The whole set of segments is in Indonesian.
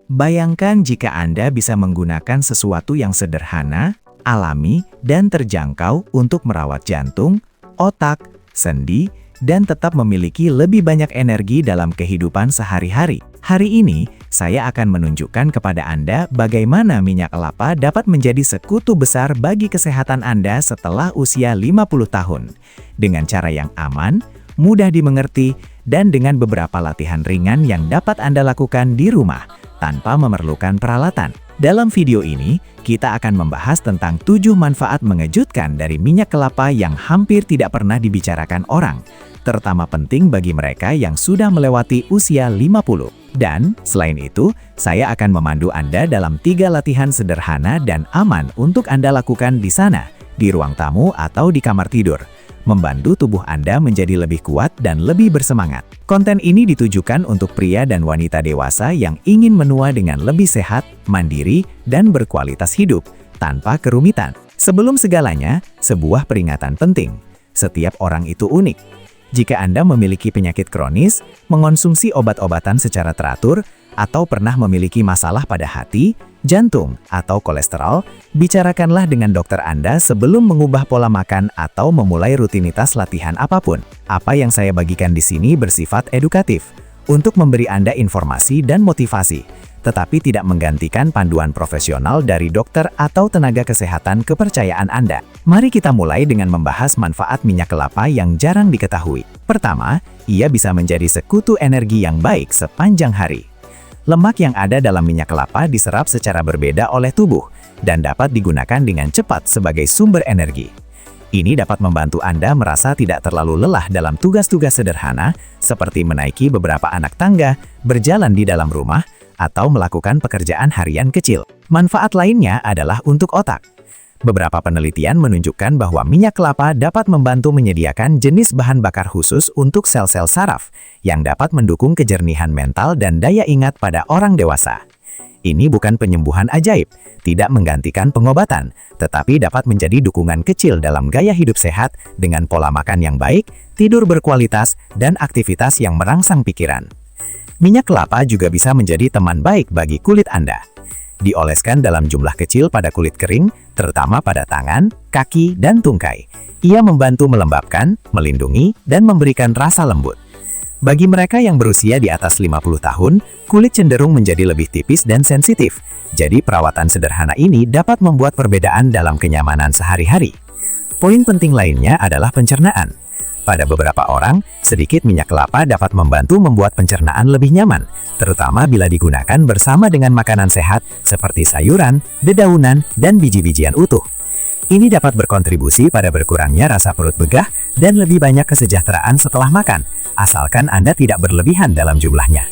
Bayangkan jika Anda bisa menggunakan sesuatu yang sederhana, alami, dan terjangkau untuk merawat jantung, otak, sendi, dan tetap memiliki lebih banyak energi dalam kehidupan sehari-hari. Hari ini, saya akan menunjukkan kepada Anda bagaimana minyak kelapa dapat menjadi sekutu besar bagi kesehatan Anda setelah usia 50 tahun. Dengan cara yang aman, mudah dimengerti, dan dengan beberapa latihan ringan yang dapat Anda lakukan di rumah, tanpa memerlukan peralatan. Dalam video ini, kita akan membahas tentang 7 manfaat mengejutkan dari minyak kelapa yang hampir tidak pernah dibicarakan orang, terutama penting bagi mereka yang sudah melewati usia 50. Dan, selain itu, saya akan memandu Anda dalam 3 latihan sederhana dan aman untuk Anda lakukan di sana, di ruang tamu atau di kamar tidur, membantu tubuh Anda menjadi lebih kuat dan lebih bersemangat. Konten ini ditujukan untuk pria dan wanita dewasa yang ingin menua dengan lebih sehat, mandiri, dan berkualitas hidup, tanpa kerumitan. Sebelum segalanya, sebuah peringatan penting. Setiap orang itu unik. Jika Anda memiliki penyakit kronis, mengonsumsi obat-obatan secara teratur, atau pernah memiliki masalah pada hati, jantung, atau kolesterol, bicarakanlah dengan dokter Anda sebelum mengubah pola makan atau memulai rutinitas latihan apapun. Apa yang saya bagikan di sini bersifat edukatif, untuk memberi Anda informasi dan motivasi, tetapi tidak menggantikan panduan profesional dari dokter atau tenaga kesehatan kepercayaan Anda. Mari kita mulai dengan membahas manfaat minyak kelapa yang jarang diketahui. Pertama, ia bisa menjadi sekutu energi yang baik sepanjang hari. Lemak yang ada dalam minyak kelapa diserap secara berbeda oleh tubuh dan dapat digunakan dengan cepat sebagai sumber energi. Ini dapat membantu Anda merasa tidak terlalu lelah dalam tugas-tugas sederhana seperti menaiki beberapa anak tangga, berjalan di dalam rumah, atau melakukan pekerjaan harian kecil. Manfaat lainnya adalah untuk otak. Beberapa penelitian menunjukkan bahwa minyak kelapa dapat membantu menyediakan jenis bahan bakar khusus untuk sel-sel saraf yang dapat mendukung kejernihan mental dan daya ingat pada orang dewasa. Ini bukan penyembuhan ajaib, tidak menggantikan pengobatan, tetapi dapat menjadi dukungan kecil dalam gaya hidup sehat dengan pola makan yang baik, tidur berkualitas, dan aktivitas yang merangsang pikiran. Minyak kelapa juga bisa menjadi teman baik bagi kulit Anda. Dioleskan dalam jumlah kecil pada kulit kering, terutama pada tangan, kaki, dan tungkai. Ia membantu melembabkan, melindungi, dan memberikan rasa lembut. Bagi mereka yang berusia di atas 50 tahun, kulit cenderung menjadi lebih tipis dan sensitif. Jadi perawatan sederhana ini dapat membuat perbedaan dalam kenyamanan sehari-hari. Poin penting lainnya adalah pencernaan. Pada beberapa orang, sedikit minyak kelapa dapat membantu membuat pencernaan lebih nyaman, terutama bila digunakan bersama dengan makanan sehat seperti sayuran, dedaunan, dan biji-bijian utuh. Ini dapat berkontribusi pada berkurangnya rasa perut begah dan lebih banyak kesejahteraan setelah makan, asalkan Anda tidak berlebihan dalam jumlahnya.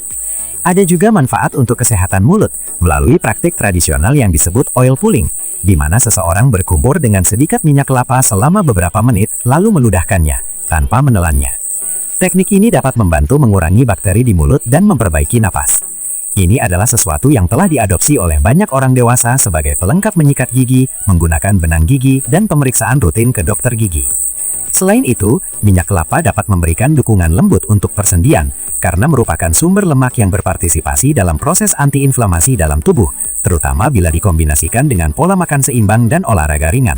Ada juga manfaat untuk kesehatan mulut melalui praktik tradisional yang disebut oil pulling, di mana seseorang berkumur dengan sedikit minyak kelapa selama beberapa menit lalu meludahkannya tanpa menelannya. Teknik ini dapat membantu mengurangi bakteri di mulut dan memperbaiki napas. Ini adalah sesuatu yang telah diadopsi oleh banyak orang dewasa sebagai pelengkap menyikat gigi, menggunakan benang gigi, dan pemeriksaan rutin ke dokter gigi. Selain itu, minyak kelapa dapat memberikan dukungan lembut untuk persendian, karena merupakan sumber lemak yang berpartisipasi dalam proses antiinflamasi dalam tubuh, terutama bila dikombinasikan dengan pola makan seimbang dan olahraga ringan.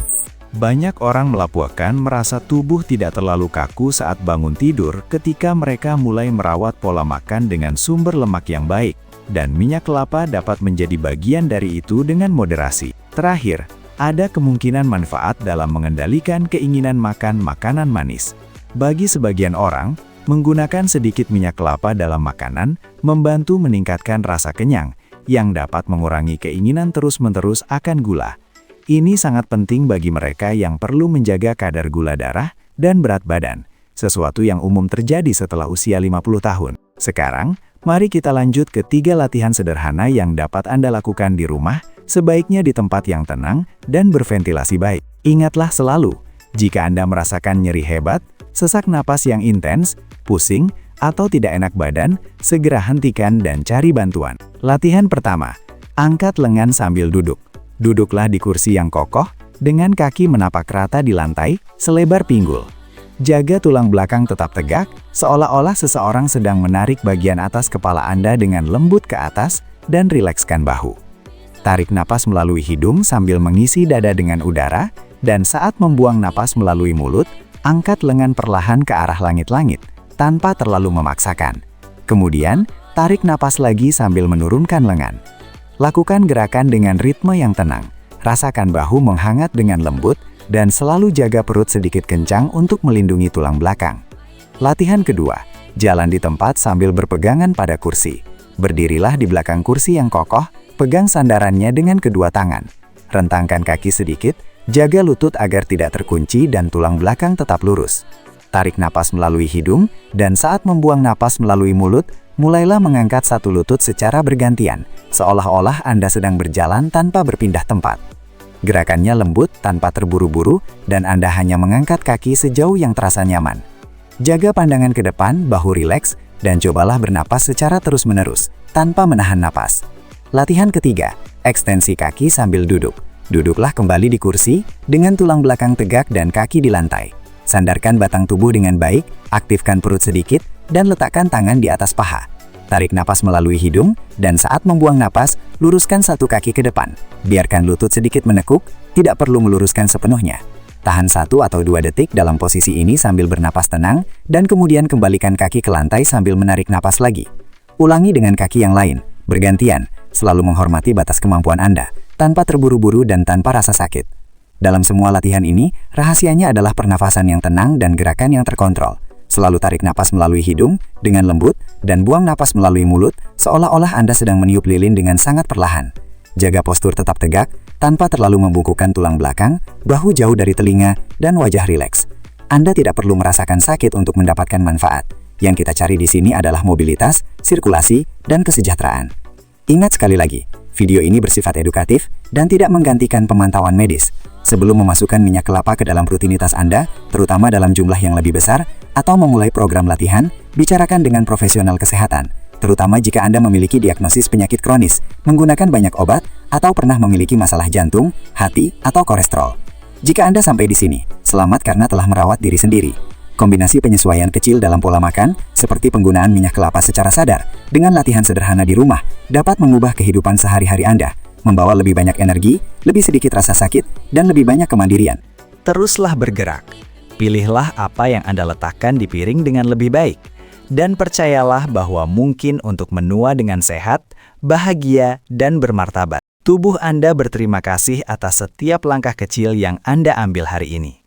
Banyak orang melaporkan merasa tubuh tidak terlalu kaku saat bangun tidur ketika mereka mulai merawat pola makan dengan sumber lemak yang baik, dan minyak kelapa dapat menjadi bagian dari itu dengan moderasi. Terakhir, ada kemungkinan manfaat dalam mengendalikan keinginan makan makanan manis. Bagi sebagian orang, menggunakan sedikit minyak kelapa dalam makanan membantu meningkatkan rasa kenyang, yang dapat mengurangi keinginan terus-menerus akan gula. Ini sangat penting bagi mereka yang perlu menjaga kadar gula darah dan berat badan, sesuatu yang umum terjadi setelah usia 50 tahun. Sekarang, mari kita lanjut ke 3 latihan sederhana yang dapat Anda lakukan di rumah, sebaiknya di tempat yang tenang dan berventilasi baik. Ingatlah selalu, jika Anda merasakan nyeri hebat, sesak napas yang intens, pusing, atau tidak enak badan, segera hentikan dan cari bantuan. Latihan pertama, angkat lengan sambil duduk. Duduklah di kursi yang kokoh, dengan kaki menapak rata di lantai, selebar pinggul. Jaga tulang belakang tetap tegak, seolah-olah seseorang sedang menarik bagian atas kepala Anda dengan lembut ke atas, dan rilekskan bahu. Tarik napas melalui hidung sambil mengisi dada dengan udara, dan saat membuang napas melalui mulut, angkat lengan perlahan ke arah langit-langit, tanpa terlalu memaksakan. Kemudian, tarik napas lagi sambil menurunkan lengan. Lakukan gerakan dengan ritme yang tenang. Rasakan bahu menghangat dengan lembut, dan selalu jaga perut sedikit kencang untuk melindungi tulang belakang. Latihan kedua, jalan di tempat sambil berpegangan pada kursi. Berdirilah di belakang kursi yang kokoh, pegang sandarannya dengan kedua tangan. Rentangkan kaki sedikit, jaga lutut agar tidak terkunci dan tulang belakang tetap lurus. Tarik napas melalui hidung, dan saat membuang napas melalui mulut, mulailah mengangkat satu lutut secara bergantian, seolah-olah Anda sedang berjalan tanpa berpindah tempat. Gerakannya lembut tanpa terburu-buru, dan Anda hanya mengangkat kaki sejauh yang terasa nyaman. Jaga pandangan ke depan, bahu rileks, dan cobalah bernapas secara terus-menerus, tanpa menahan napas. Latihan ketiga, ekstensi kaki sambil duduk. Duduklah kembali di kursi, dengan tulang belakang tegak dan kaki di lantai. Sandarkan batang tubuh dengan baik, aktifkan perut sedikit, dan letakkan tangan di atas paha. Tarik napas melalui hidung, dan saat membuang napas, luruskan satu kaki ke depan. Biarkan lutut sedikit menekuk, tidak perlu meluruskan sepenuhnya. Tahan 1 atau 2 detik dalam posisi ini sambil bernapas tenang, dan kemudian kembalikan kaki ke lantai sambil menarik napas lagi. Ulangi dengan kaki yang lain, bergantian, selalu menghormati batas kemampuan Anda, tanpa terburu-buru dan tanpa rasa sakit. Dalam semua latihan ini, rahasianya adalah pernafasan yang tenang dan gerakan yang terkontrol. Selalu tarik napas melalui hidung dengan lembut dan buang napas melalui mulut, seolah-olah Anda sedang meniup lilin dengan sangat perlahan. Jaga postur tetap tegak, tanpa terlalu membungkukkan tulang belakang, bahu jauh dari telinga, dan wajah rileks. Anda tidak perlu merasakan sakit untuk mendapatkan manfaat. Yang kita cari di sini adalah mobilitas, sirkulasi, dan kesejahteraan. Ingat sekali lagi, video ini bersifat edukatif dan tidak menggantikan pemantauan medis. Sebelum memasukkan minyak kelapa ke dalam rutinitas Anda, terutama dalam jumlah yang lebih besar, atau memulai program latihan, bicarakan dengan profesional kesehatan, terutama jika Anda memiliki diagnosis penyakit kronis, menggunakan banyak obat, atau pernah memiliki masalah jantung, hati, atau kolesterol. Jika Anda sampai di sini, selamat karena telah merawat diri sendiri. Kombinasi penyesuaian kecil dalam pola makan, seperti penggunaan minyak kelapa secara sadar, dengan latihan sederhana di rumah, dapat mengubah kehidupan sehari-hari Anda, membawa lebih banyak energi, lebih sedikit rasa sakit, dan lebih banyak kemandirian. Teruslah bergerak. Pilihlah apa yang Anda letakkan di piring dengan lebih baik. Dan percayalah bahwa mungkin untuk menua dengan sehat, bahagia, dan bermartabat. Tubuh Anda berterima kasih atas setiap langkah kecil yang Anda ambil hari ini.